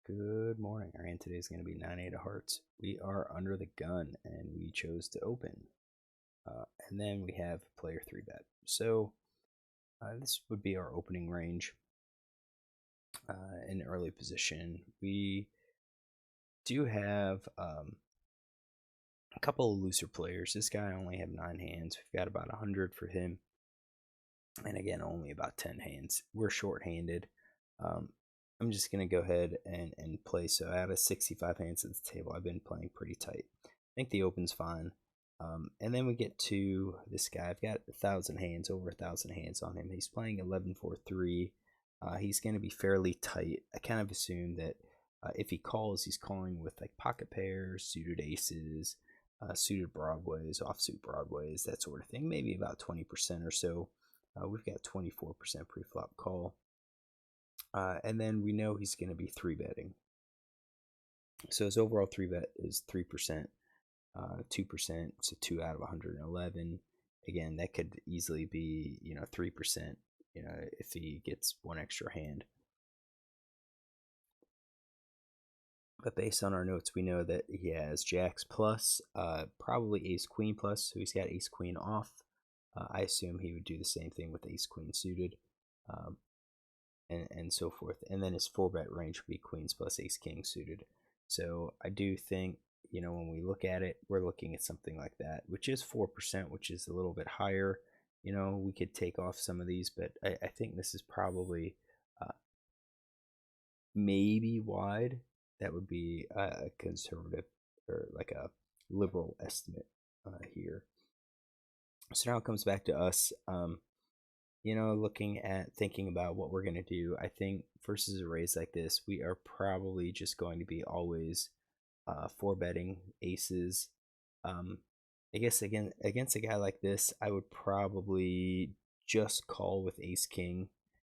Good morning. Our hand today is going to be 9-8 of hearts. We are under the gun and we chose to open. And then we have player 3 bet. So this would be our opening range in early position. We do have a couple of looser players. This guy only have 9 hands. We've got about 100 for him. And again, only about 10 hands. We're short-handed. I'm just going to go ahead and play. So out of 65 hands at the table, I've been playing pretty tight. I think the open's fine. And then we get to this guy. I've got 1,000 hands, over 1,000 hands on him. He's playing 11-4-3. He's going to be fairly tight. I kind of assume that if he calls, he's calling with like pocket pairs, suited aces, suited broadways, offsuit broadways, that sort of thing. Maybe about 20% or so. We've got 24% pre-flop call. And then we know he's going to be 3-betting. So his overall 3-bet is 3%, 2%, so 2 out of 111. Again, that could easily be, 3%, if he gets one extra hand. But based on our notes, we know that he has jacks plus, probably ace queen plus, so he's got ace queen off. I assume he would do the same thing with ace queen suited. And so forth. And then his 4-bet range would be queens plus ace king suited. So I do think, when we look at it, we're looking at something like that, which is 4%, which is a little bit higher. We could take off some of these, but I think this is probably maybe wide. That would be a conservative or like a liberal estimate here. So now it comes back to us. Thinking about what we're going to do, I think versus a raise like this, we are probably just going to be always 4-betting aces. I guess again against a guy like this, I would probably just call with ace king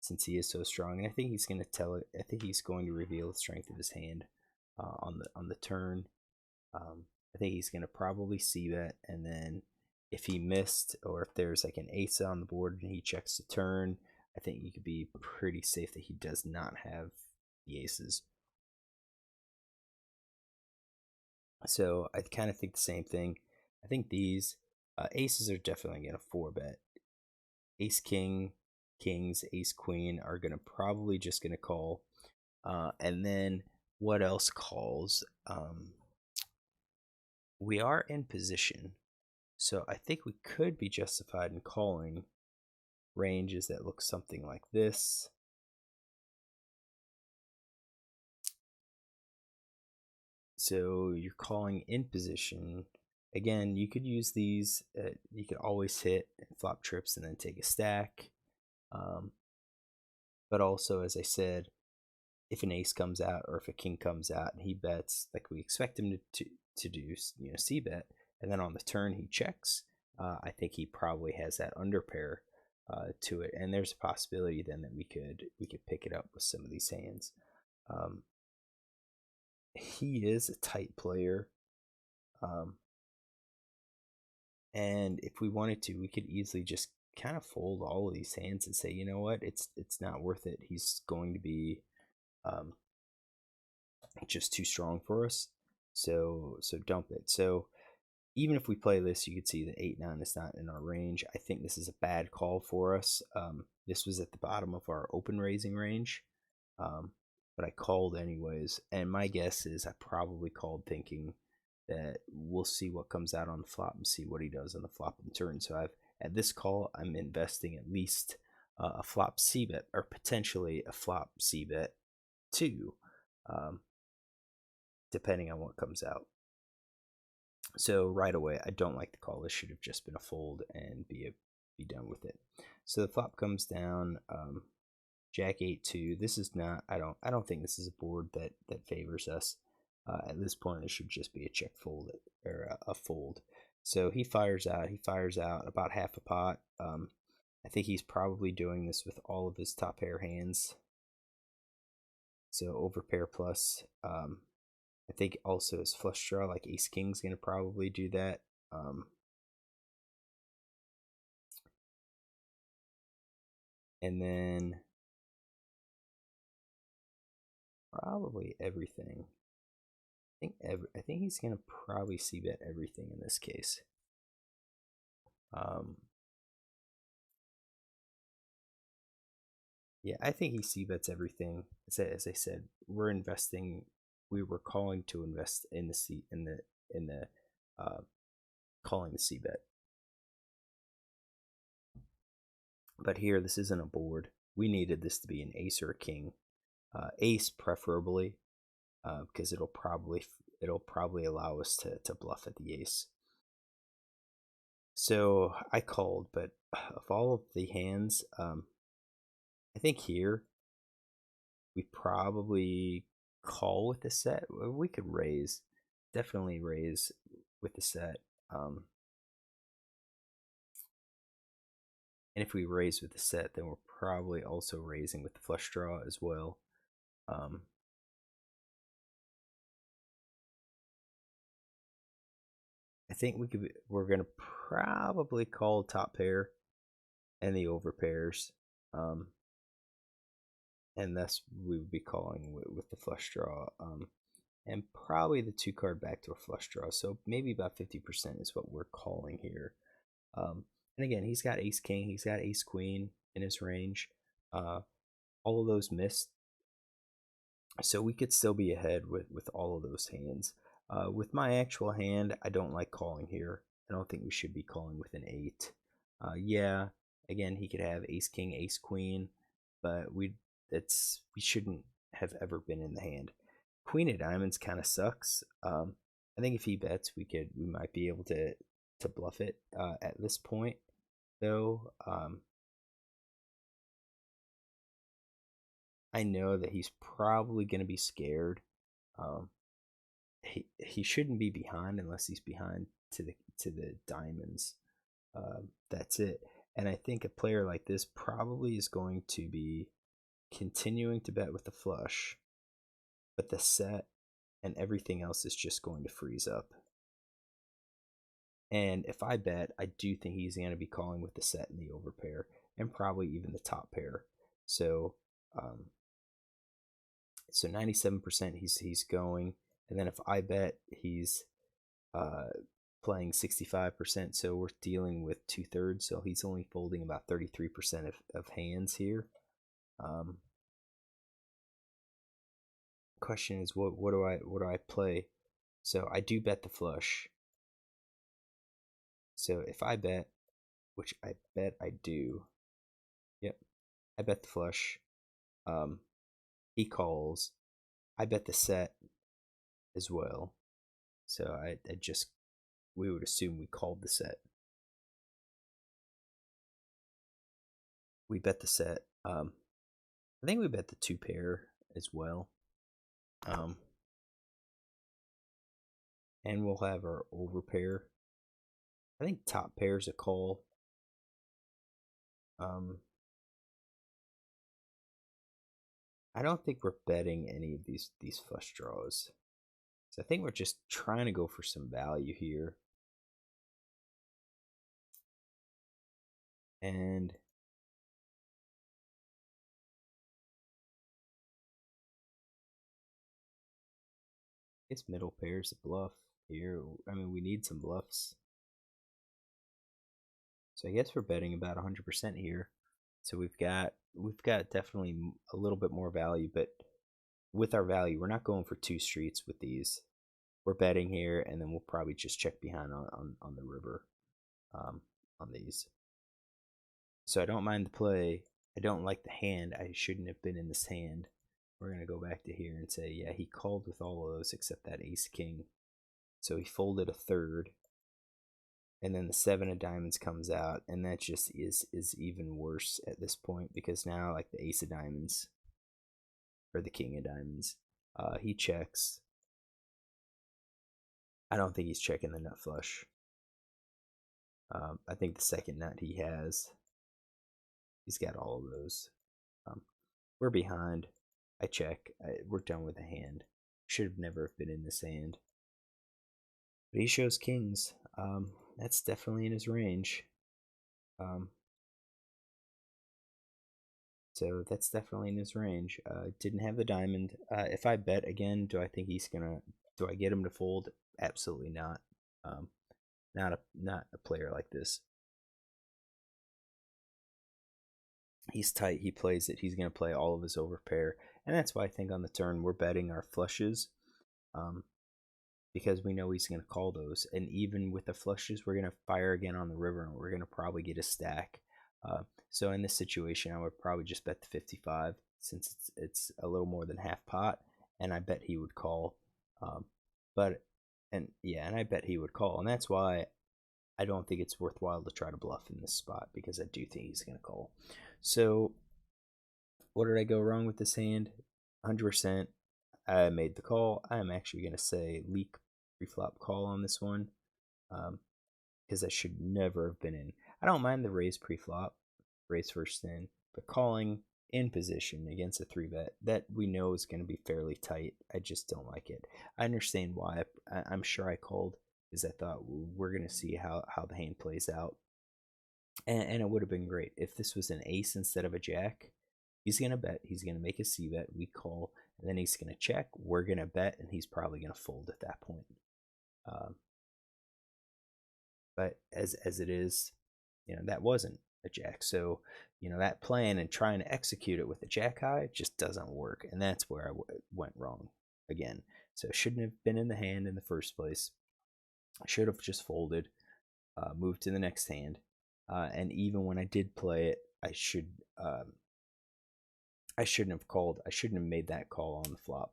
since he is so strong, and I think he's going to tell it. I think he's going to reveal the strength of his hand on the turn. I think he's going to probably see that, and then if he missed or if there's like an ace on the board and he checks the turn, I think you could be pretty safe that he does not have the aces. So I kind of think the same thing. I think these aces are definitely going to 4-bet. Ace king, kings, ace queen are going to probably just going to call. And then what else calls? We are in position. So I think we could be justified in calling ranges that look something like this. So you're calling in position. Again, you could use these. You could always hit flop trips and then take a stack. But also, as I said, if an ace comes out or if a king comes out and he bets like we expect him to do, c-bet, and then on the turn he checks, I think he probably has that under pair to it, and there's a possibility then that we could pick it up with some of these hands. He is a tight player, and if we wanted to, we could easily just kind of fold all of these hands and say, you know what, it's not worth it. He's going to be just too strong for us, so dump it. So even if we play this, you could see that 8-9 is not in our range. I think this is a bad call for us. This was at the bottom of our open raising range, but I called anyways. And my guess is I probably called thinking that we'll see what comes out on the flop and see what he does on the flop and turn. So at this call, I'm investing at least a flop c-bet or potentially a flop c-bet too, depending on what comes out. So right away, I don't like the call. This should have just been a fold and be done with it. So the flop comes down, Jack 8-2. This is not. I don't think this is a board that favors us. At this point, it should just be a check fold or a fold. So he fires out. He fires out about half a pot. I think he's probably doing this with all of his top pair hands. So over pair plus. I think also his flush draw, like ace king's going to probably do that. And then probably everything. I think he's gonna probably c bet everything in this case. Um, yeah, I think he c bets everything. As I said, we're investing. We were calling to invest in the c in the uh, calling the c bet. But here, this isn't a board. We needed this to be an ace or a king, ace preferably, because it'll probably allow us to bluff at the ace. So I called, but of all of the hands, I think here we probably call with the set. We could raise, definitely raise with the set. And if we raise with the set, then we're probably also raising with the flush draw as well. I think we're gonna probably call top pair and the over pairs, and thus we would be calling with the flush draw, and probably the 2 card backdoor flush draw. So maybe about 50% is what we're calling here. And again, he's got ace king, he's got ace queen in his range. All of those missed, so we could still be ahead with all of those hands. With my actual hand, I don't like calling here. I don't think we should be calling with an 8. Yeah, again, he could have ace king, ace queen, but we shouldn't have ever been in the hand. Queen of diamonds kind of sucks. I think if he bets, we might be able to bluff it at this point, though. I know that he's probably going to be scared. Um, he shouldn't be behind unless he's behind to the diamonds. That's it. And I think a player like this probably is going to be continuing to bet with the flush, but the set and everything else is just going to freeze up. And if I bet, I do think he's going to be calling with the set and the over pair, and probably even the top pair. So, so 97% he's going, and then if I bet, he's playing 65%. So we're dealing with 2/3. So he's only folding about 33% of hands here. Question is, what do I play? So I do bet the flush. So if I bet, which I bet I do, yep, I bet the flush. He calls. I bet the set as well. So I just, we would assume we called the set. We bet the set. I think we bet the 2 pair as well. And we'll have our over pair. I think top pair is a call. I don't think we're betting any of these flush draws. So I think we're just trying to go for some value here. And it's middle pairs a bluff here. I mean, we need some bluffs. So I guess we're betting about 100% here. So we've got definitely a little bit more value, but with our value, we're not going for 2 streets with these. We're betting here, and then we'll probably just check behind on the river on these. So I don't mind the play. I don't like the hand. I shouldn't have been in this hand. We're going to go back to here and say, yeah, he called with all of those except that ace king. So he folded a third. And then the 7 of diamonds comes out, and that just is even worse at this point, because now like the ace of diamonds or the king of diamonds, he checks. I don't think he's checking the nut flush. I think the second nut he has, he's got all of those. We're behind. I check. We're done with the hand. Should have never have been in this hand. But he shows kings. That's definitely in his range. So that's definitely in his range. Didn't have the diamond. If I bet again, do I think he's gonna? Do I get him to fold? Absolutely not. Um, not a player like this. He's tight. He plays it. He's gonna play all of his overpair, and that's why I think on the turn we're betting our flushes, um, because we know he's gonna call those. And even with the flushes, we're gonna fire again on the river, and we're gonna probably get a stack. So in this situation, I would probably just bet the 55 since it's a little more than half pot, and I bet he would call. Um, but and yeah, and I bet he would call, and that's why I don't think it's worthwhile to try to bluff in this spot because I do think he's gonna call. So what did I go wrong with this hand? 100%. I made the call. I'm actually gonna say leak pre-flop call on this one. Because I should never have been in. I don't mind the raise pre-flop, raise first in, but calling in position against a 3-bet that we know is going to be fairly tight, I just don't like it. I understand why. I'm sure I called because I thought we're going to see how the hand plays out. And it would have been great if this was an ace instead of a jack. He's going to bet. He's going to make a C bet. We call, and then he's going to check. We're going to bet, and he's probably going to fold at that point. Um, but as it is, that wasn't a jack. So that plan and trying to execute it with a jack high just doesn't work, and that's where I went wrong again. So it shouldn't have been in the hand in the first place. I should have just folded, moved to the next hand, and even when I did play it, I shouldn't have called. I shouldn't have made that call on the flop.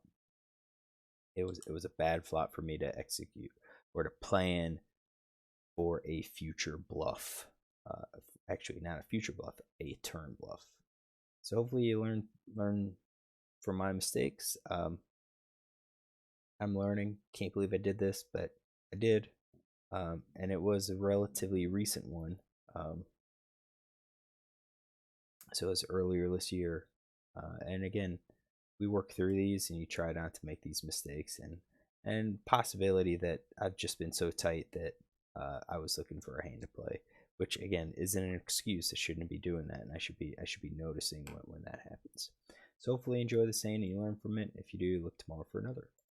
It was a bad flop for me to execute or to plan for a future bluff. Actually, not a future bluff, a turn bluff. So hopefully you learn from my mistakes. I'm learning. Can't believe I did this, but I did, and it was a relatively recent one. So it was earlier this year, and again, we work through these, and you try not to make these mistakes, and possibility that I've just been so tight that I was looking for a hand to play, which again isn't an excuse. I shouldn't be doing that, and I should be noticing when that happens. So hopefully you enjoy this hand and you learn from it. If you do, look tomorrow for another.